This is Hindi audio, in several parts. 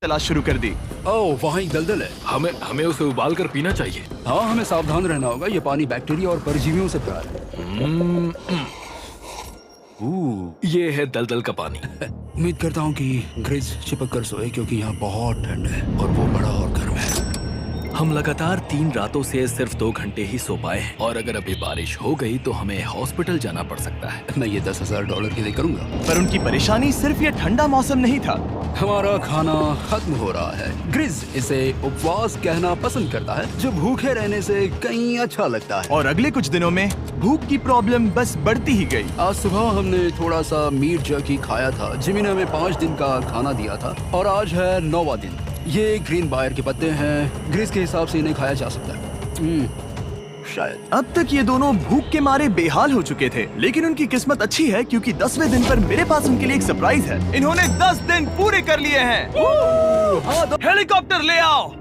तलाश शुरू कर दी। ओह, वहाँ एक दलदल है। हमें हमें उसे उबाल कर पीना चाहिए। हाँ, हमें सावधान रहना होगा। ये पानी बैक्टीरिया और परजीवियों से भरा है। ये है दलदल का पानी। उम्मीद करता हूँ कि ग्रिज चिपक कर सोए, क्योंकि यहाँ बहुत ठंड है और वो बड़ा और गर्म है। हम लगातार 3 रातों से सिर्फ 2 घंटे ही सो पाए हैं और अगर अभी बारिश हो गई तो हमें हॉस्पिटल जाना पड़ सकता है। मैं ये $10,000 के लिए करूँगा। पर उनकी परेशानी सिर्फ ये ठंडा मौसम नहीं था। हमारा खाना खत्म हो रहा है। ग्रिज इसे उपवास कहना पसंद करता है, जो भूखे रहने से कहीं अच्छा लगता है। और अगले कुछ दिनों में भूख की प्रॉब्लम बस बढ़ती ही गई। आज सुबह हमने थोड़ा सा मीट जर्की खाया था। जिमी ने हमें 5 दिन का खाना दिया था और आज है 9वां दिन। ये ग्रीन बायर के पत्ते हैं। ग्रिज के हिसाब से इन्हें खाया जा सकता है। शायद। अब तक ये दोनों भूख के मारे बेहाल हो चुके थे, लेकिन उनकी किस्मत अच्छी है क्योंकि 10वें दिन पर मेरे पास उनके लिए एक सरप्राइज है। इन्होंने 10 दिन पूरे कर लिए हैं। हेलीकॉप्टर ले आओ।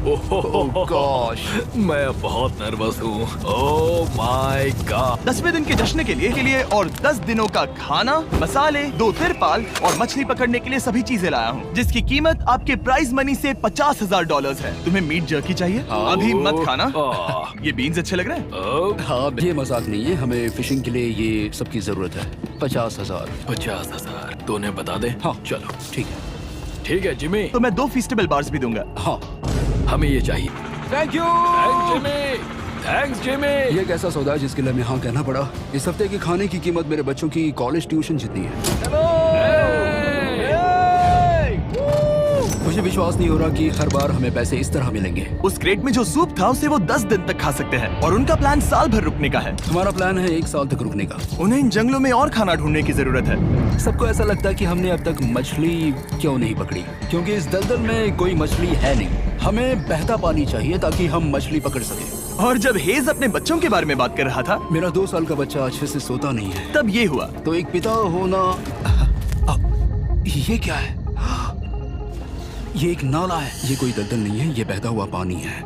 ओह गॉश, मैं बहुत नर्वस हूँ। Oh my God. 10वें दिन के जश्न के लिए और 10 दिनों का खाना, मसाले, 2 तिरपाल और मछली पकड़ने के लिए सभी चीजें लाया हूँ, जिसकी कीमत आपके प्राइज मनी से $50,000 है। तुम्हें मीट जर्की चाहिए? अभी मत खाना। ये बीन्स अच्छे लग रहे हैं। हाँ, ये मजाक नहीं है। हमें फिशिंग के लिए ये सबकी जरूरत है। 50,000। 50,000 तो उन्हें बता दे। हाँ चलो ठीक है। ठीक है जिमी, तो मैं 2 फीस्टेबल बार्स भी दूंगा। हाँ, हमें ये चाहिए। Thank you. Thanks Jimmy. ये एक ऐसा सौदा है जिसके लिए हमें हाँ कहना पड़ा। इस हफ्ते के खाने की कीमत मेरे बच्चों की कॉलेज ट्यूशन जितनी है। मुझे विश्वास नहीं हो रहा कि हर बार हमें पैसे इस तरह मिलेंगे। उस क्रेट में जो सूप था उसे वो 10 दिन तक खा सकते हैं और उनका प्लान साल भर रुकने का है। हमारा प्लान है 1 साल तक रुकने का। उन्हें इन जंगलों में और खाना ढूंढने की जरूरत है। सबको ऐसा लगता है कि हमने अब तक मछली क्यों नहीं पकड़ी, क्योंकि इस दलदल में कोई मछली है नहीं। हमें बहता पानी चाहिए ताकि हम मछली पकड़ सके। और जब हेज अपने बच्चों के बारे में बात कर रहा था, मेरा 2 साल का बच्चा अच्छे से सोता नहीं है। तब ये हुआ। तो एक पिता होना। ये क्या है? ये एक नाला है। ये कोई दलदल नहीं है, ये बहता हुआ पानी है।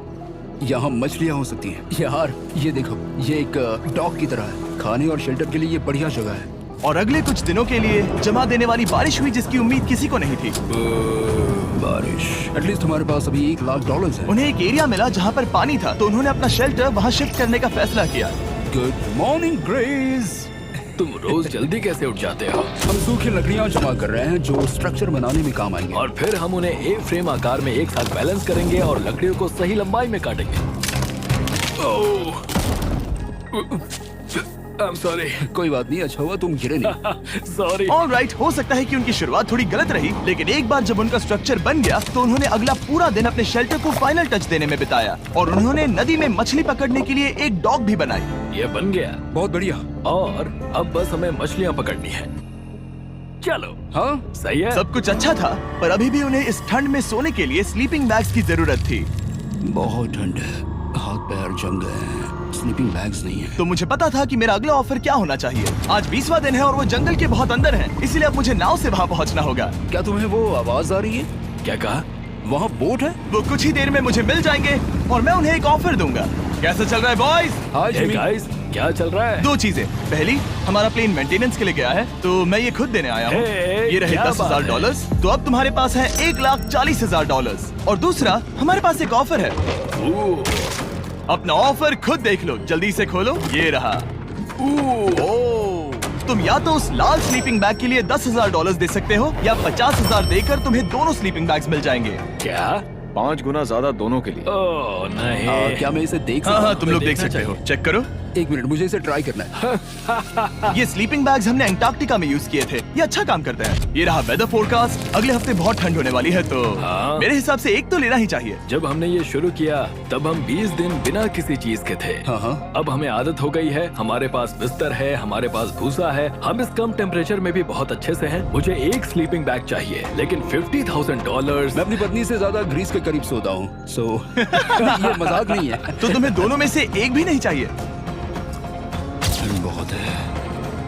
यहाँ मछलियाँ हो सकती हैं। यार ये देखो, ये एक डॉक की तरह है। खाने और शेल्टर के लिए ये बढ़िया जगह है। और अगले कुछ दिनों के लिए जमा देने वाली बारिश हुई जिसकी उम्मीद किसी को नहीं थी। बारिश। एटलीस्ट हमारे पास अभी $1,00,000 है। उन्हें एक एरिया मिला जहाँ पर पानी था, तो उन्होंने अपना शेल्टर वहाँ शिफ्ट करने का फैसला किया। Good morning grace. तुम रोज जल्दी कैसे उठ जाते हो? हम सूखी लकड़ियाँ जमा कर रहे हैं जो स्ट्रक्चर बनाने में काम आएंगे। और फिर हम उन्हें ए फ्रेम आकार में एक साथ बैलेंस करेंगे और लकड़ियों को सही लंबाई में काटेंगे। I'm sorry. कोई बात नहीं, अच्छा हुआ तुम गिरे नहीं। Sorry. ऑलराइट, हो सकता है कि उनकी शुरुआत थोड़ी गलत रही, लेकिन एक बार जब उनका स्ट्रक्चर बन गया तो उन्होंने अगला पूरा दिन अपने शेल्टर को फाइनल टच देने में बिताया और उन्होंने नदी में मछली पकड़ने के लिए एक डॉक भी बनाई। ये बन गया बहुत बढ़िया। और अब बस हमें मछलियाँ पकड़नी है। चलो। हाँ सही है। सब कुछ अच्छा था, पर अभी भी उन्हें इस ठंड में सोने के लिए स्लीपिंग बैग्स की जरूरत थी। बहुत ठंड है, हाथ पैर जम गए हैं। स्लीपिंग बैग्स नहीं है। तो मुझे पता था कि मेरा अगला ऑफर क्या होना चाहिए। आज 20वां दिन है और वो जंगल के बहुत अंदर है, इसलिए अब मुझे नाव से वहाँ पहुँचना होगा। क्या तुम्हें वो आवाज आ रही है? क्या कहा? वहाँ बोट है। वो कुछ ही देर में मुझे मिल जाएंगे और मैं उन्हें एक ऑफर दूंगा। कैसा चल रहा है बॉयज? हाय Hey जिमी। guys, क्या चल रहा है? 2 चीजें। पहली, हमारा प्लेन मेंटेनेंस के लिए गया है, तो मैं ये खुद देने आया हूँ। Hey, ये रहे क्या $10,000, तो अब तुम्हारे पास है $1,40,000। और दूसरा, हमारे पास एक ऑफर है। अपना ऑफर खुद देख लो, जल्दी से खोलो। ये रहा। तुम या तो उस लाल स्लीपिंग बैग के लिए $10,000 दे सकते हो या 50,000 देकर तुम्हें दोनों स्लीपिंग बैग्स मिल जाएंगे। क्या? 5 गुना ज्यादा दोनों के लिए। ओह नहीं। क्या मैं इसे देख सकता हाँ हूँ? हाँ, तुम लोग देख देखना सकते हो। चाहिए। चेक करो। एक मिनट, मुझे इसे ट्राई करना है। ये स्लीपिंग बैग्स हमने अंटार्कटिका में यूज किए थे। ये अच्छा काम करते हैं। ये रहा वेदर फोरकास्ट। अगले हफ्ते बहुत ठंड होने वाली है, तो हाँ। मेरे हिसाब से एक तो लेना ही चाहिए। जब हमने ये शुरू किया तब हम 20 दिन बिना किसी चीज के थे। हाँ। अब हमें आदत हो गई है। हमारे पास बिस्तर है, हमारे पास भूसा है। हम इस कम टेम्परेचर में भी बहुत अच्छे से हैं। मुझे एक स्लीपिंग बैग चाहिए, लेकिन $50,000। मैं अपनी पत्नी से ज्यादा ग्रीस के करीब सोता हूँ, सो ये मजाक नहीं है। तो तुम्हें दोनों में से एक भी नहीं चाहिए? ठंड बहुत है,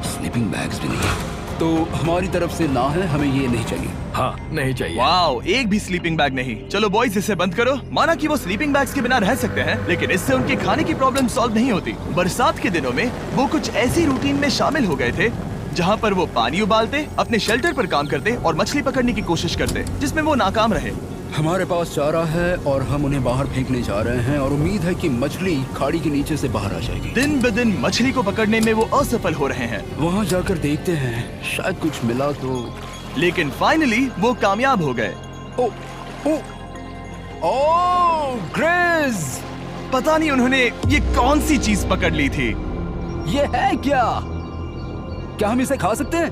स्लीपिंग बैग्स भी नहीं है। तो हमारी तरफ से ना है, हमें ये नहीं चाहिए। हाँ, नहीं चाहिए। वाओ, एक भी स्लीपिंग बैग नहीं। चलो बॉयज, इसे बंद करो। माना कि वो स्लीपिंग बैग्स के बिना रह सकते हैं, लेकिन इससे उनके खाने की प्रॉब्लम सॉल्व नहीं होती। बरसात के दिनों में वो कुछ ऐसी रूटीन में शामिल हो गए थे जहाँ पर वो पानी उबालते, अपने शेल्टर पर काम करते और मछली पकड़ने की कोशिश करते, जिसमें वो नाकाम रहे। हमारे पास चारा है और हम उन्हें बाहर फेंकने जा रहे हैं और उम्मीद है कि मछली खाड़ी के नीचे से बाहर आ जाएगी। दिन ब दिन मछली को पकड़ने में वो असफल हो रहे हैं, वहाँ जाकर देखते हैं, शायद कुछ मिला तो। लेकिन फाइनली वो कामयाब हो गए। ओ, ओ, ओ, ग्रेज! पता नहीं उन्होंने ये कौन सी चीज पकड़ ली थी। ये है क्या? क्या हम इसे खा सकते हैं?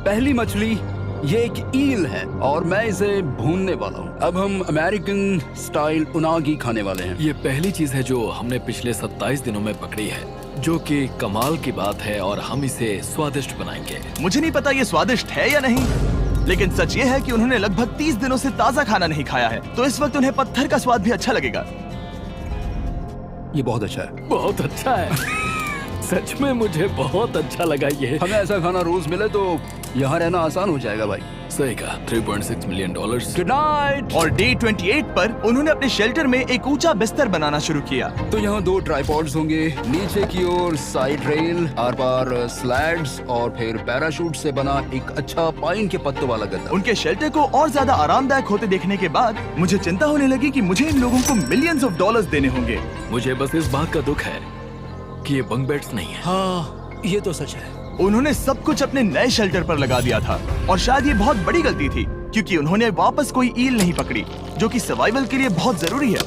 पहली मछली, ये एक ईल है और मैं इसे भूनने वाला हूँ। अब हम अमेरिकन स्टाइल उनागी खाने वाले हैं। ये पहली चीज है जो हमने पिछले 27 दिनों में पकड़ी है, जो कि कमाल की बात है और हम इसे स्वादिष्ट बनाएंगे। मुझे नहीं पता ये स्वादिष्ट है या नहीं, लेकिन सच ये है कि उन्होंने लगभग 30 दिनों से ताजा खाना नहीं खाया है, तो इस वक्त उन्हें पत्थर का स्वाद भी अच्छा लगेगा। ये बहुत अच्छा है। बहुत अच्छा है। सच में मुझे बहुत अच्छा लगा ये। हमें ऐसा खाना रोज मिले तो यहाँ रहना आसान हो जाएगा भाई। सही कहा। $3.6 मिलियन। Good night. और डे 28 पर उन्होंने अपने शेल्टर में एक ऊंचा बिस्तर बनाना शुरू किया। तो यहाँ 2 ट्राइपॉड्स होंगे, नीचे की ओर side rail, are par slides और फिर पैराशूट से बना एक अच्छा पाइन के पत्तों वाला गद्दा। उनके शेल्टर को और ज्यादा आरामदायक होते देखने के बाद मुझे चिंता होने लगी कि मुझे इन लोगों को मिलियंस ऑफ डॉलर्स देने होंगे। मुझे बस इस बात का दुख है कि ये बंक बेड्स नहीं है। हाँ, ये तो सच है। उन्होंने सब कुछ अपने नए शेल्टर पर लगा दिया था और शायद ये बहुत बड़ी गलती थी, क्योंकि उन्होंने वापस कोई ईल नहीं पकड़ी, जो कि सर्वाइवल के लिए बहुत जरूरी है।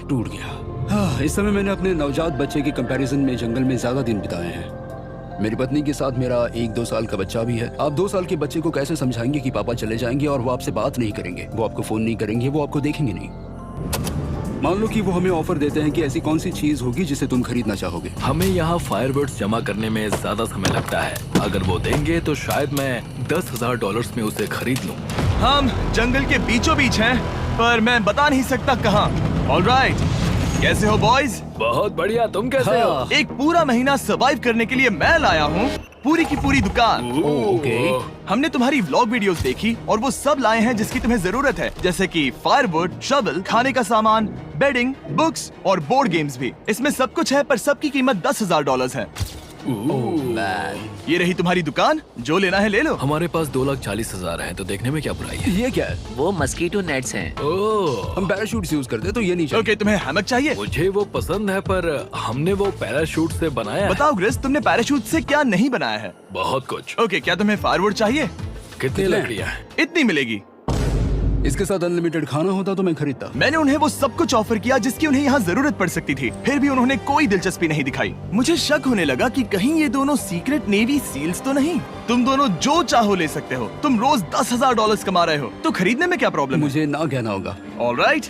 टूट गया। इस समय मैंने अपने नवजात बच्चे के कंपैरिजन में जंगल में ज्यादा दिन बिताए हैं। मेरी पत्नी के साथ मेरा 1-2 साल का बच्चा भी है। आप 2 साल के बच्चे को कैसे समझाएंगे कि पापा चले जाएंगे और वो आपसे बात नहीं करेंगे, वो आपको फोन नहीं करेंगे, वो आपको देखेंगे नहीं। मान लो कि वो हमें ऑफर देते हैं कि ऐसी कौन सी चीज होगी जिसे तुम खरीदना चाहोगे। हमें यहाँ फायरबर्ड्स जमा करने में ज्यादा समय लगता है। अगर वो देंगे तो शायद मैं $10,000 में उसे खरीद लूं। हम जंगल के बीचों बीच हैं, पर मैं बता नहीं सकता कहाँ। ऑलराइट, कैसे हो बॉयज? बहुत बढ़िया। तुम कैसे हो? एक पूरा महीना सर्वाइव करने के लिए मैं लाया हूँ पूरी की पूरी दुकान। ओके। हमने तुम्हारी व्लॉग वीडियोस देखी और वो सब लाए हैं जिसकी तुम्हें जरूरत है, जैसे कि फायरवुड, शवल, खाने का सामान, बेडिंग, बुक्स और बोर्ड गेम्स भी। इसमें सब कुछ है, पर सबकी कीमत $10,000 है। ये रही तुम्हारी दुकान, जो लेना है ले लो। हमारे पास 2,40,000 है, तो देखने में क्या बुराई है? ये क्या है? वो मस्कीटो नेट्स हैं। ओह, हम पैराशूट यूज करते हैं तो ये नहीं चाहिए। ओके, तुम्हें हैमक चाहिए? मुझे वो पसंद है, पर हमने वो पैराशूट से बनाया है। बताओ ग्रिस, तुमने पैराशूट से क्या नहीं बनाया है? बहुत कुछ। ओके, क्या तुम्हें फायरवुड चाहिए? कितनी लकड़ियाँ हैं? इतनी मिलेगी। इसके साथ अनलिमिटेड खाना होता तो मैं खरीदता। मैंने उन्हें वो सब कुछ ऑफर किया जिसकी उन्हें यहाँ जरूरत पड़ सकती थी, फिर भी उन्होंने कोई दिलचस्पी नहीं दिखाई। मुझे शक होने लगा कि कहीं ये दोनों सीक्रेट नेवी सील्स तो नहीं। तुम दोनों जो चाहो ले सकते हो, तुम रोज $10,000 कमा रहे हो, तो खरीदने में क्या प्रॉब्लम है? मुझे ना कहना होगा। ऑलराइट,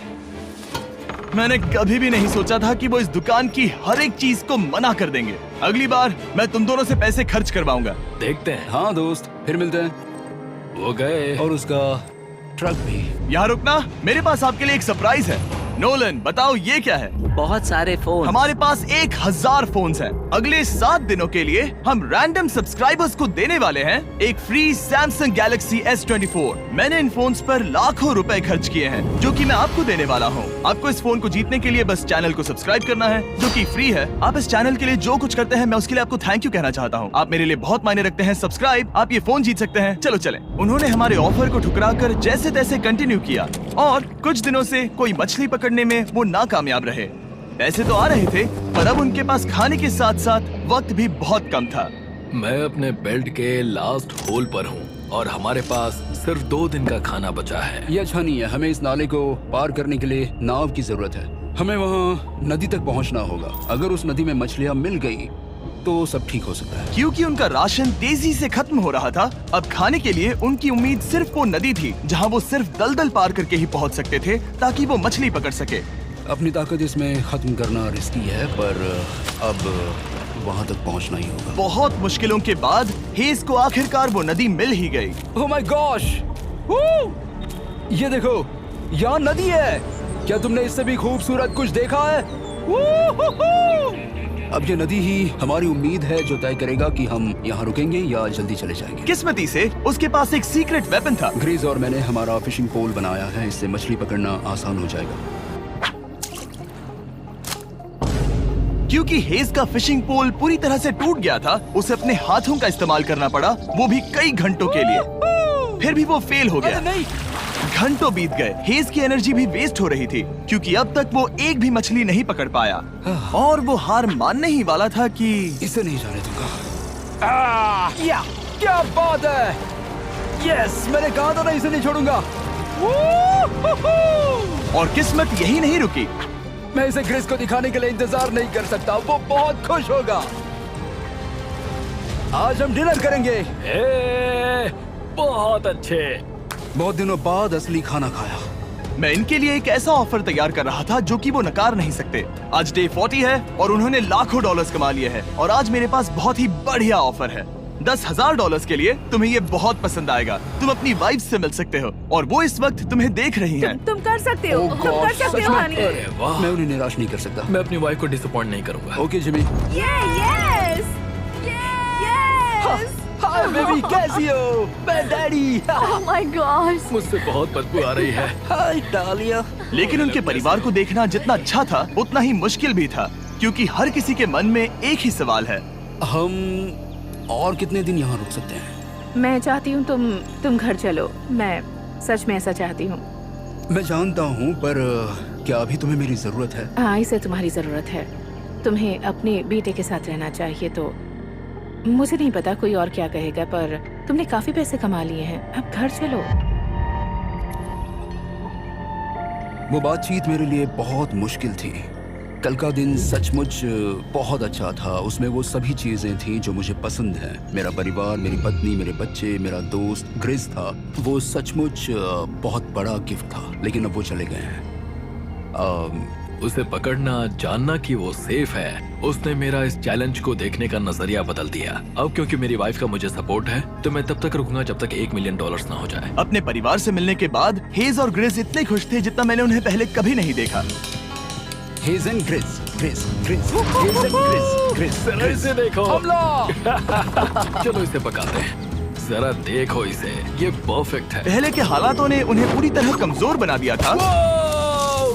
मैंने कभी भी नहीं सोचा था कि वो इस दुकान की हर एक चीज को मना कर देंगे। अगली बार मैं तुम दोनों से पैसे खर्च करवाऊंगा। देखते हैं। हाँ दोस्त, फिर मिलते हैं। वो गए। और उसका ट्रक भी। यहाँ रुकना, मेरे पास आपके लिए एक सरप्राइज है। नोलन, बताओ ये क्या है? बहुत सारे फोन। हमारे पास 1000 फोन्स हैं। अगले 7 दिनों के लिए हम रैंडम सब्सक्राइबर्स को देने वाले हैं एक फ्री Samsung Galaxy S24। मैंने इन फोन्स पर लाखों रुपए खर्च किए हैं, जो कि मैं आपको देने वाला हूँ। आपको इस फोन को जीतने के लिए बस चैनल को सब्सक्राइब करना है, जो कि फ्री है। आप इस चैनल के लिए जो कुछ करते हैं, मैं उसके लिए आपको थैंक यू कहना चाहता हूँ। आप मेरे लिए बहुत मायने रखते हैं। सब्सक्राइब, आप ये फोन जीत सकते हैं। चलो चलें। उन्होंने हमारे ऑफर को ठुकरा कर जैसे तैसे कंटिन्यू किया और कुछ दिनों से कोई मछली पकड़ने में वो नाकामयाब रहे। पैसे तो आ रहे थे, पर अब उनके पास खाने के साथ साथ वक्त भी बहुत कम था। मैं अपने बेल्ट के लास्ट होल पर हूँ और हमारे पास सिर्फ 2 दिन का खाना बचा है। ये अच्छा नहीं है। हमें इस नाले को पार करने के लिए नाव की जरूरत है। हमें वहाँ नदी तक पहुँचना होगा। अगर उस नदी में मछलियाँ मिल गई तो सब ठीक हो सकता है। क्योंकि उनका राशन तेजी से खत्म हो रहा था, अब खाने के लिए उनकी उम्मीद सिर्फ वो नदी थी, जहाँ वो सिर्फ दलदल पार करके ही पहुँच सकते थे, ताकि वो मछली पकड़ सके। अपनी ताकत इसमें खत्म करना रिस्की है, पर अब वहाँ तक पहुँचना ही होगा। बहुत मुश्किलों के बाद हेज को आखिरकार वो नदी मिल ही गई। Oh my gosh! ये देखो, यहाँ नदी है। क्या तुमने इससे भी खूबसूरत कुछ देखा है? अब ये नदी ही हमारी उम्मीद है जो तय करेगा कि हम यहाँ रुकेंगे या जल्दी चले जाएंगे। किस्मती से उसके पास एक सीक्रेट वेपन था। ग्रीज और मैंने हमारा फिशिंग पोल बनाया है, इससे मछली पकड़ना आसान हो जाएगा। क्योंकि हेज का फिशिंग पोल पूरी तरह से टूट गया था, उसे अपने हाथों का इस्तेमाल करना पड़ा, वो भी कई घंटों के लिए। फिर भी वो फेल हो गया। नहीं, घंटों बीत गए, हेज की एनर्जी भी वेस्ट हो रही थी क्योंकि अब तक वो एक भी मछली नहीं पकड़ पाया और वो हार मानने ही वाला था कि इसे नहीं जाने दूंगा। या क्या बात है, यस, मैंने कहा था ना इसे नहीं छोड़ूंगा। और किस्मत यही नहीं रुकी। मैं इसे ग्रिस को दिखाने के लिए इंतजार नहीं कर सकता, वो बहुत खुश होगा। आज हम डिनर करेंगे। बहुत अच्छे। बहुत दिनों बाद असली खाना खाया। मैं इनके लिए एक ऐसा ऑफर तैयार कर रहा था जो कि वो नकार नहीं सकते। आज डे 40 है और उन्होंने लाखों डॉलर्स कमा लिए हैं और आज मेरे पास बहुत ही बढ़िया ऑफर है। $10,000 के लिए तुम्हें ये बहुत पसंद आएगा। तुम अपनी वाइफ से मिल सकते हो और वो इस वक्त तुम्हें देख रही हैं। तुम कर सकते हो, Oh तुम कर God, सकते सच हो में? हनी। अरे वाह, मैं उन्हें निराश नहीं कर सकता। मैं अपनी वाइफ को डिसअपॉइंट नहीं करूंगा। Okay Jimmy. Yes hi baby, कैसी हो? मैं डैडी। Oh my God. मुझसे बहुत बदबू आ रही है। हाय डालिया। लेकिन उनके परिवार को देखना जितना अच्छा था उतना ही मुश्किल भी था क्योंकि हर किसी के मन में एक ही सवाल है। हम और कितने दिन यहाँ रुक सकते हैं? मैं चाहती हूँ तुम घर चलो। मैं सच में ऐसा चाहती हूँ। मैं जानता हूँ, पर क्या अभी तुम्हें मेरी जरूरत है? हाँ, इसे तुम्हारी जरूरत है। तुम्हें अपने बेटे के साथ रहना चाहिए। तो मुझे नहीं पता कोई और क्या कहेगा, पर तुमने काफी पैसे कमा लिए हैं, अब घर चलो। वो बातचीत मेरे लिए बहुत मुश्किल थी। कल का दिन सचमुच बहुत अच्छा था। उसमें वो सभी चीजें थी जो मुझे पसंद हैं। मेरा परिवार, मेरी पत्नी, मेरे बच्चे, मेरा दोस्त ग्रिस था। वो सचमुच बहुत बड़ा गिफ्ट था, लेकिन अब वो चले गए हैं। उसे पकड़ना, जानना कि वो सेफ है, उसने मेरा इस चैलेंज को देखने का नजरिया बदल दिया। अब क्योंकि मेरी वाइफ का मुझे सपोर्ट है तो मैं तब तक रुकूंगा जब तक $1 मिलियन ना हो जाए। अपने परिवार से मिलने के बाद हेज और ग्रिस इतने खुश थे जितना मैंने उन्हें पहले कभी नहीं देखा। हेज एंड ग्रिस, ग्रिस, ग्रिस, हेज एंड ग्रिस, ग्रिस, जरा इसे देखो। हमला! चलो इसे पकाते हैं। जरा देखो इसे, ये परफेक्ट है। पहले के हालातों ने उन्हें पूरी तरह कमजोर बना दिया था,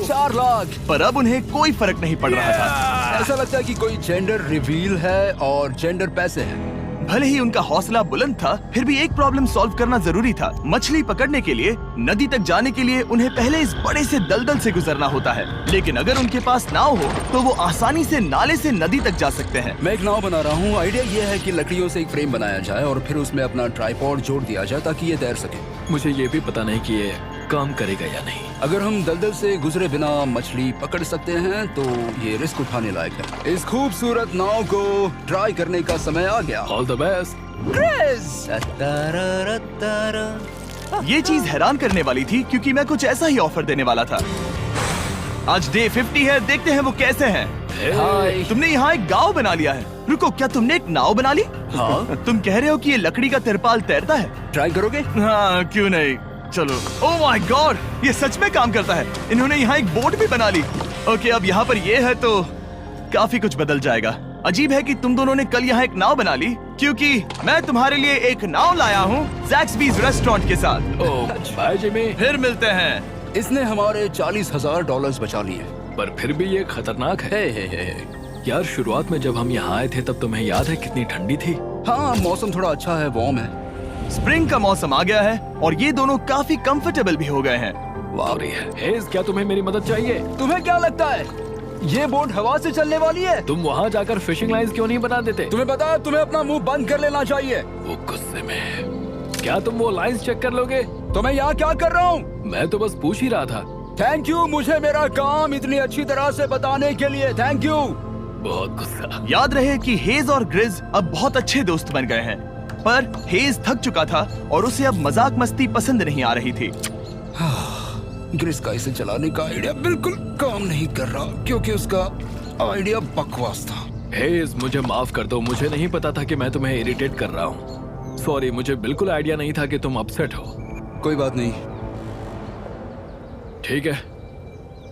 4 लाख। पर अब उन्हें कोई फर्क नहीं पड़ रहा था। ऐसा लगता है कि कोई जेंडर रिवील है और जेंडर पैसे हैं। भले ही उनका हौसला बुलंद था, फिर भी एक प्रॉब्लम सॉल्व करना जरूरी था। मछली पकड़ने के लिए नदी तक जाने के लिए उन्हें पहले इस बड़े से दलदल से गुजरना होता है, लेकिन अगर उनके पास नाव हो तो वो आसानी से नाले से नदी तक जा सकते हैं। मैं एक नाव बना रहा हूँ। आइडिया ये है कि लकड़ियों से एक फ्रेम बनाया जाए और फिर उसमें अपना ट्राइपॉड जोड़ दिया जाए ताकि ये तैर सके। मुझे ये भी पता नहीं कि ये काम करेगा या नहीं। अगर हम दलदल से गुजरे बिना मछली पकड़ सकते हैं तो ये रिस्क उठाने लायक है। इस खूबसूरत नाव को ट्राई करने का समय आ गया। All the best. ग्रिस! ये चीज हैरान करने वाली थी क्योंकि मैं कुछ ऐसा ही ऑफर देने वाला था। आज डे 50 है, देखते हैं वो कैसे हैं। हाय। तुमने यहाँ एक गांव बना लिया है। रुको, क्या तुमने एक नाव बना ली? हाँ, तुम कह रहे हो कि ये लकड़ी का तिरपाल तैरता है? ट्राई करोगे? हाँ, क्यों नहीं, चलो। ओह माय गॉड, ये सच में काम करता है। इन्होंने यहाँ एक बोट भी बना ली। ओके, अब यहाँ पर ये है तो काफी कुछ बदल जाएगा। अजीब है कि तुम दोनों ने कल यहाँ एक नाव बना ली, क्योंकि मैं तुम्हारे लिए एक नाव लाया हूँ ज़ैक्सबीज़ रेस्टोरेंट के साथ। ओह बाय जिमी। फिर मिलते हैं। इसने हमारे $40,000 बचा लिए। पर फिर भी ये खतरनाक है। हे। यार, शुरुआत में जब हम यहाँ आए थे तब तुम्हें याद है कितनी ठंडी थी? हाँ, मौसम थोड़ा अच्छा है, वार्म है। स्प्रिंग का मौसम आ गया है और ये दोनों काफी कंफर्टेबल भी हो गए हैं। सॉरी है। हेज, क्या तुम्हें मेरी मदद चाहिए? तुम्हें क्या लगता है ये बोट हवा से चलने वाली है? तुम वहाँ जाकर फिशिंग लाइंस क्यों नहीं बना देते? तुम्हें पता है तुम्हें अपना मुंह बंद कर लेना चाहिए। वो गुस्से में। क्या तुम वो लाइंस चेक कर लोगे? तो मैं यहाँ क्या कर रहा हूँ? मैं तो बस पूछ ही रहा था। थैंक यू मुझे मेरा काम इतनी अच्छी तरह से बताने के लिए। Thank you. बहुत गुस्सा। याद रहे कि हेज और ग्रिज अब बहुत अच्छे दोस्त बन गए हैं, पर हेज थक चुका था और उसे अब मजाक मस्ती पसंद नहीं आ रही थी। ग्रिस का इसे चलाने का आइडिया बिल्कुल काम नहीं कर रहा क्योंकि उसका आइडिया बकवास था। हेज, मुझे माफ कर दो। मुझे नहीं पता था कि मैं तुम्हें इरिटेट कर रहा हूँ। सॉरी, मुझे बिल्कुल आइडिया नहीं था कि तुम अपसेट हो। कोई बात नहीं। ठीक है।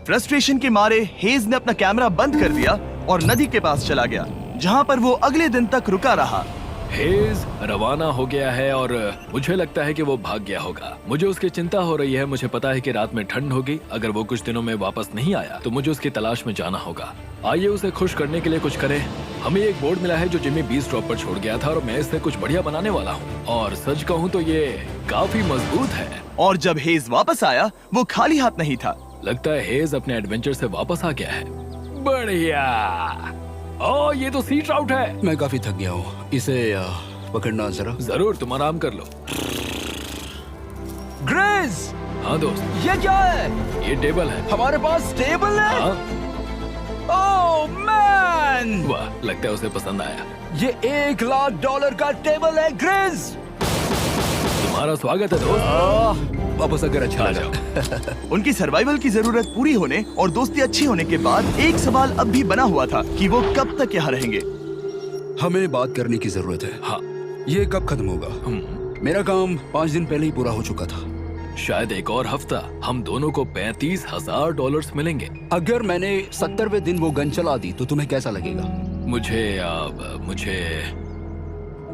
फ्रस्ट्रेशन के मारे हेज ने अपना कैमरा बंद कर दिया और नदी के पास चला गया, जहाँ पर वो अगले दिन तक रुका रहा। हेज रवाना हो गया है और मुझे लगता है कि वो भाग गया होगा। मुझे उसकी चिंता हो रही है। मुझे पता है कि रात में ठंड होगी। अगर वो कुछ दिनों में वापस नहीं आया तो मुझे उसकी तलाश में जाना होगा। आइए उसे खुश करने के लिए कुछ करें। हमें एक बोर्ड मिला है जो जिम्मी बीस ड्रॉप पर छोड़ गया था और मैं इससे कुछ बढ़िया बनाने वाला हूँ। और सच कहूँ तो ये काफी मजबूत है। और जब हेज वापस आया वो खाली हाथ नहीं था। लगता है हेज अपने एडवेंचर से वापस आ गया है। बढ़िया। ओ, ये तो सी ट्राउट है। मैं काफी थक गया हूँ, इसे पकड़ना जरा। जरूर, तुम आराम कर लो। ग्रेज, हाँ दोस्त, ये क्या है? ये टेबल है। हमारे पास टेबल है। हाँ, ओह मैन, वाह, लगता है उसे पसंद आया। ये $1,00,000 का टेबल है ग्रेज। तुम्हारा स्वागत है दोस्त। वापस आकर अच्छा आ लगा। जाओ। उनकी सर्वाइवल की जरूरत पूरी होने और दोस्ती अच्छी होने के बाद एक सवाल अब भी बना हुआ था कि वो कब तक यहाँ रहेंगे। हमें बात करने की जरूरत है। हाँ, ये कब खत्म होगा? मेरा काम 5 दिन पहले ही पूरा हो चुका था। शायद एक और हफ्ता। हम दोनों को $35,000 मिलेंगे। अगर मैंने 70वें दिन वो गन चला दी तो तुम्हें कैसा लगेगा? मुझे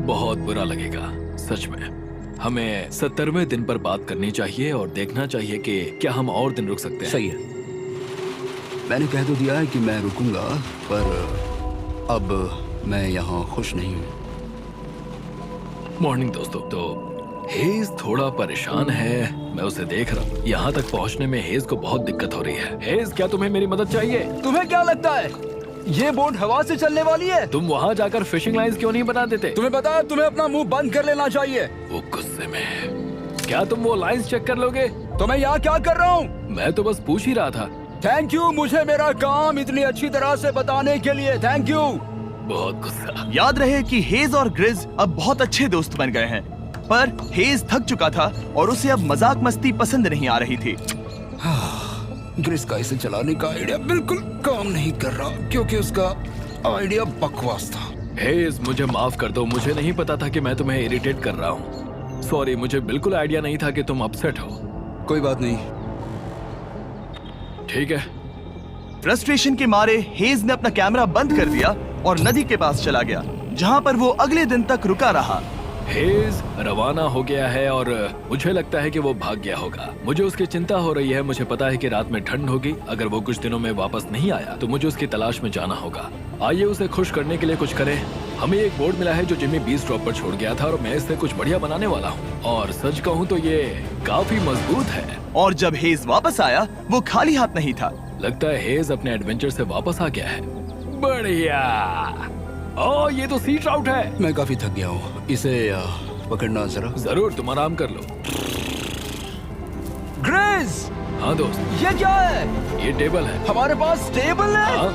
बहुत बुरा लगेगा, सच में। हमें 70वें दिन पर बात करनी चाहिए और देखना चाहिए कि क्या हम और दिन रुक सकते हैं। सही है, मैंने कह तो दिया है कि मैं रुकूंगा, पर अब मैं यहाँ खुश नहीं हूँ। मॉर्निंग दोस्तों। तो हेज थोड़ा परेशान है, मैं उसे देख रहा हूँ। यहाँ तक पहुँचने में हेज को बहुत दिक्कत हो रही है। हेज, क्या तुम्हें मेरी मदद चाहिए? तुम्हें क्या लगता है ये बोट हवा से चलने वाली है? तुम वहाँ जाकर फिशिंग लाइंस क्यों नहीं बना देते? तुम्हें पता है तुम्हें अपना मुंह बंद कर लेना चाहिए। वो गुस्से में है। क्या तुम वो लाइंस चेक कर लोगे? तो मैं यहाँ क्या कर रहा हूँ? मैं तो बस पूछ ही रहा था। थैंक यू मुझे मेरा काम इतनी अच्छी तरह से बताने के लिए। Thank you. बहुत गुस्सा। याद रहे कि हेज और ग्रिज अब बहुत अच्छे दोस्त बन गए हैं, पर हेज थक चुका था और उसे अब मजाक मस्ती पसंद नहीं आ रही थी। ग्रिस का इसे चलाने का आइडिया बिल्कुल काम नहीं कर रहा क्योंकि उसका आइडिया बकवास था। हेज, मुझे माफ कर दो। मुझे नहीं पता था कि मैं तुम्हें इरिटेट कर रहा हूँ। सॉरी, मुझे बिल्कुल आइडिया नहीं था कि तुम अपसेट हो। कोई बात नहीं। ठीक है। फ्रस्ट्रेशन के मारे हेज ने अपना कैमरा बंद कर दिया और नदी के पास चला गया, जहाँ पर वो अगले दिन तक रुका रहा। हेज रवाना हो गया है और मुझे लगता है कि वो भाग गया होगा। मुझे उसकी चिंता हो रही है। मुझे पता है कि रात में ठंड होगी। अगर वो कुछ दिनों में वापस नहीं आया तो मुझे उसकी तलाश में जाना होगा। आइए उसे खुश करने के लिए कुछ करें। हमें एक बोर्ड मिला है जो जिम्मी बीस ड्रॉप पर छोड़ गया था और मैं इससे कुछ बढ़िया बनाने वाला हूँ। और सच कहूँ तो ये काफी मजबूत है। और जब हेज वापस आया वो खाली हाथ नहीं था। लगता है हेज अपने एडवेंचर से वापस आ गया है। बढ़िया। ओ, ये तो सी ट्राउट है। मैं काफी थक गया हूँ, इसे पकड़ना जरा। जरूर, तुम आराम कर लो। ग्रेज, हाँ दोस्त, ये क्या है? ये टेबल है। हमारे पास टेबल है। हाँ,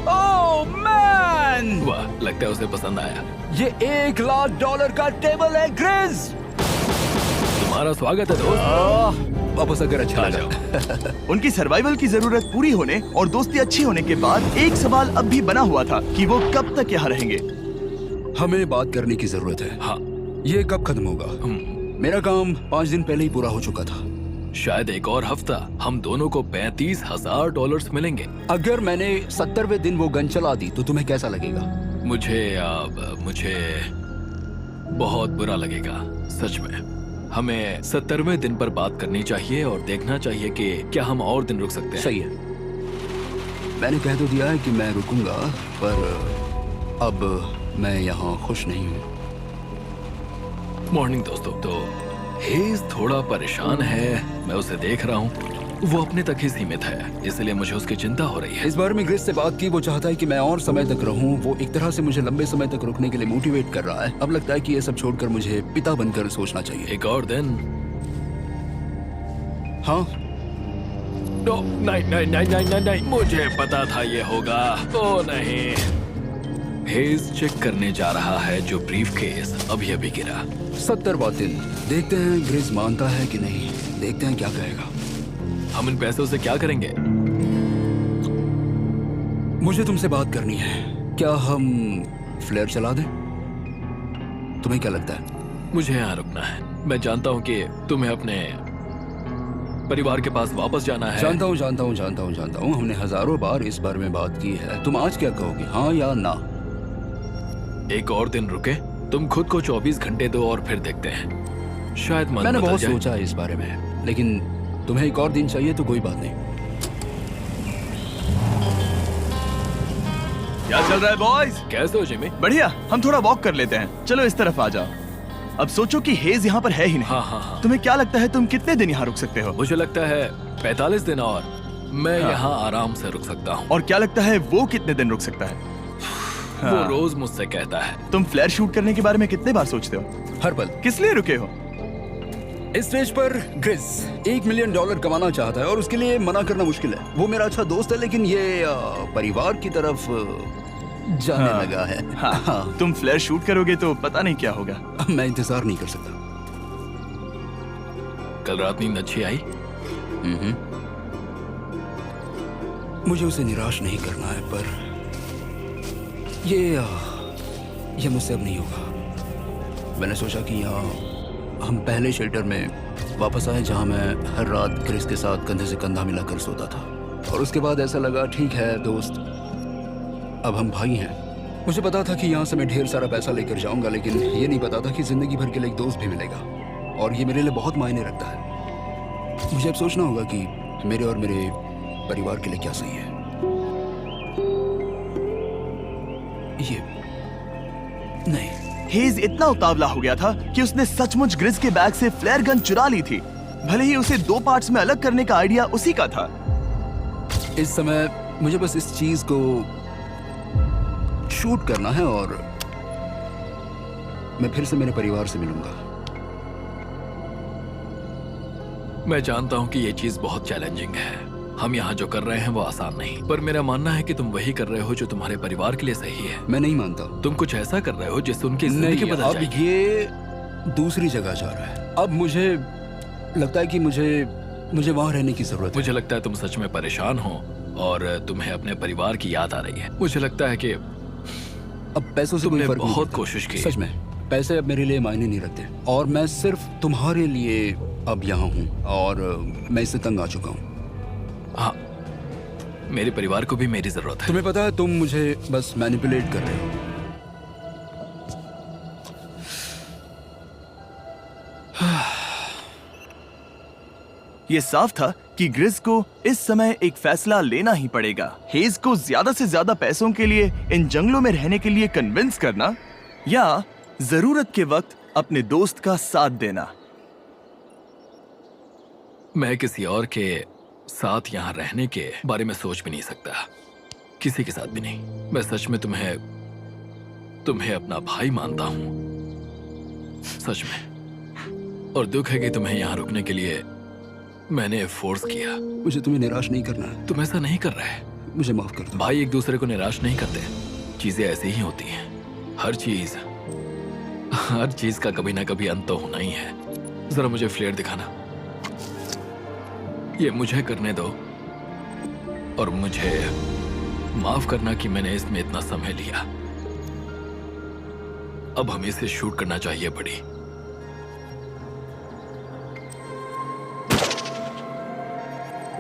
ओह मैन, वाह, लगता है उसे पसंद आया। ये $1,00,000 का टेबल है ग्रेज। तुम्हारा स्वागत है दोस्त। वापस आकर अच्छा आ लगा। जाओ। उनकी सर्वाइवल की जरूरत पूरी होने और दोस्ती अच्छी होने के बाद एक सवाल अब भी बना हुआ था कि वो कब तक यहाँ रहेंगे। हमें बात करने की जरूरत है। हाँ, ये कब खत्म होगा? मेरा काम 5 दिन पहले ही पूरा हो चुका था। शायद एक और हफ्ता। हम दोनों को $35,000 मिलेंगे। अगर मैंने 70वें दिन वो गन चला दी तो तुम्हें कैसा लगेगा? मुझे बहुत बुरा लगेगा, सच में। हमें 70वें दिन पर बात करनी चाहिए और देखना चाहिए कि क्या हम और दिन रुक सकते हैं। सही है, मैंने कह तो दिया है कि मैं रुकूंगा, पर अब मैं यहाँ खुश नहीं हूँ। मॉर्निंग दोस्तों। तो हेज थोड़ा परेशान है, मैं उसे देख रहा हूँ। वो अपने तक ही सीमित है, इसलिए मुझे उसकी चिंता हो रही है। इस बार में ग्रेस से बात की, वो चाहता है कि मैं और समय तक रहूं। वो एक तरह से मुझे लंबे समय तक रुकने के लिए मोटिवेट कर रहा है। अब लगता है कि ये सब छोड़कर मुझे पिता बनकर सोचना चाहिए। एक और दिन। हाँ, नहीं, मुझे पता था ये होगा। ओ नहीं। हेज चेक करने जा रहा है जो ब्रीफकेस अभी अभी गिरा। 70वां दिन। देखते हैं ग्रेस मानता है कि नहीं। देखते हैं क्या कहेगा। हम इन पैसों से क्या करेंगे? मुझे तुमसे बात करनी है। क्या हम फ्लेयर चला दें? तुम्हें क्या लगता है? मुझे यहाँ रुकना है। मैं जानता हूँ कि तुम्हें अपने परिवार के पास वापस जाना है। जानता हूँ। हमने हजारों बार इस बारे में बात की है। तुम आज क्या कहोगे, हाँ या ना? एक और दिन रुके। तुम खुद को 24 घंटे दो और फिर देखते हैं। शायद मन मैंने बदल बहुत जाए। सोचा है इस बारे में, लेकिन तुम्हें एक और दिन चाहिए तो कोई बात नहीं। क्या चल रहा है बॉयज? कैसे हो जिमी? बढ़िया, हम थोड़ा वॉक कर लेते हैं। चलो इस तरफ आ जाओ। अब सोचो कि हेज यहाँ पर है ही नहीं। हाँ। तुम्हें क्या लगता है तुम कितने दिन यहाँ रुक सकते हो? मुझे लगता है 45 दिन और मैं यहाँ आराम से रुक सकता हूँ। और क्या लगता है वो कितने दिन रुक सकता है? वो रोज मुझसे कहता है। तुम फ्लेयर शूट करने के बारे में कितने बार सोचते हो? हर पल। किस लिए रुके हो? इस स्टेज पर ग्रिस $1 मिलियन कमाना चाहता है और उसके लिए मना करना मुश्किल है। वो मेरा अच्छा दोस्त है लेकिन ये परिवार की तरफ जाने लगा है। हाँ। तुम फ्लेयर शूट करोगे तो पता नहीं क्या होगा। मैं इंतजार नहीं कर सकता। कल रात नींद अच्छी आई? मुझे उसे निराश नहीं करना है, पर ये मुझसे अब नहीं होगा। मैंने सोचा कि यहाँ हम पहले शेल्टर में वापस आए जहाँ मैं हर रात क्रिस के साथ कंधे से कंधा मिलाकर सोता था, और उसके बाद ऐसा लगा ठीक है दोस्त, अब हम भाई हैं। मुझे पता था कि यहाँ से मैं ढेर सारा पैसा लेकर जाऊंगा, लेकिन ये नहीं पता था कि जिंदगी भर के लिए एक दोस्त भी मिलेगा, और ये मेरे लिए बहुत मायने रखता है। मुझे अब सोचना होगा कि मेरे और मेरे परिवार के लिए क्या सही है। ये नहीं। हेज इतना उतावला हो गया था कि उसने सचमुच ग्रिस के बैग से फ्लेयर गन चुरा ली थी, भले ही उसे 2 पार्ट्स में अलग करने का आइडिया उसी का था। इस समय मुझे बस इस चीज को शूट करना है और मैं फिर से मेरे परिवार से मिलूंगा। मैं जानता हूँ कि ये चीज बहुत चैलेंजिंग है। हम यहाँ जो कर रहे हैं वो आसान नहीं, पर मेरा मानना है कि तुम वही कर रहे हो जो तुम्हारे परिवार के लिए सही है। मैं नहीं मानता। तुम कुछ ऐसा कर रहे हो जिससे उनकी जिंदगी नहीं, बदल अब जाएगी। ये दूसरी जगह जा रहा है। अब मुझे लगता है कि मुझे वहां रहने की जरूरत है। मुझे लगता है तुम सच में परेशान हो और तुम्हें अपने परिवार की याद आ रही है। मुझे लगता है कि अब पैसों से कोई तुमने फर्क नहीं बहुत पड़ता। कोशिश की। सच में पैसे अब मेरे लिए मायने नहीं रखते, और मैं सिर्फ तुम्हारे लिए अब यहाँ हूँ, और मैं इससे तंग आ चुका हूँ। हाँ, मेरे परिवार को भी मेरी जरूरत है। तुम्हें पता है, तुम मुझे बस मैनिपुलेट कर रहे हो। ये साफ था कि ग्रिस को इस समय एक फैसला लेना ही पड़ेगा। हेज को ज्यादा से ज्यादा पैसों के लिए इन जंगलों में रहने के लिए कन्विंस करना, या जरूरत के वक्त अपने दोस्त का साथ देना। मैं किसी और के साथ यहाँ रहने के बारे में सोच भी नहीं सकता, किसी के साथ भी नहीं। मैं सच में तुम्हें अपना भाई मानता हूँ, सच में। और दुख है कि तुम्हें यहाँ रुकने के लिए मैंने फोर्स किया। मुझे तुम्हें निराश नहीं करना है। तुम ऐसा नहीं कर रहे। मुझे माफ कर दो। भाई एक दूसरे को निराश नहीं करते, चीजें ऐसे ही होती हैं। हर चीज का कभी ना कभी अंत तो होना ही है। जरा मुझे फ्लेयर दिखाना। ये मुझे करने दो, और मुझे माफ करना कि मैंने इसमें इतना समय लिया। अब हमें इसे शूट करना चाहिए बड़ी।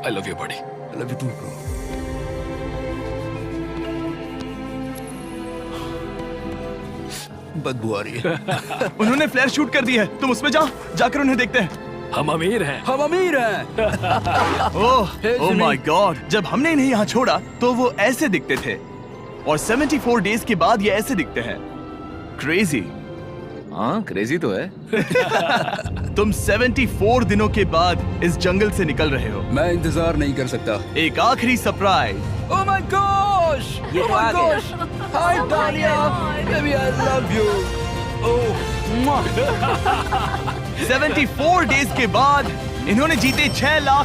आई लव यू बड़ी। I love you too, bro. बदबू आ रही है। उन्होंने फ्लेयर शूट कर दी है, तुम उसमें जाकर उन्हें देखते हैं। हम अमीर हैं। हम अमीर हैं। ओह Jimmy. माय गॉड, जब हमने इन्हें यहाँ छोड़ा तो वो ऐसे दिखते थे, और 74 डेज के बाद ये ऐसे दिखते हैं। क्रेजी। हाँ, क्रेजी तो है। तुम 74 दिनों के बाद इस जंगल से निकल रहे हो। मैं इंतजार नहीं कर सकता। एक आखिरी सरप्राइज। Oh my gosh! ये Oh तो my आ गया। gosh! Hi Talia! Baby, I love you. Oh, mwah. 74 days के बाद इन्होंने जीते 6 लाख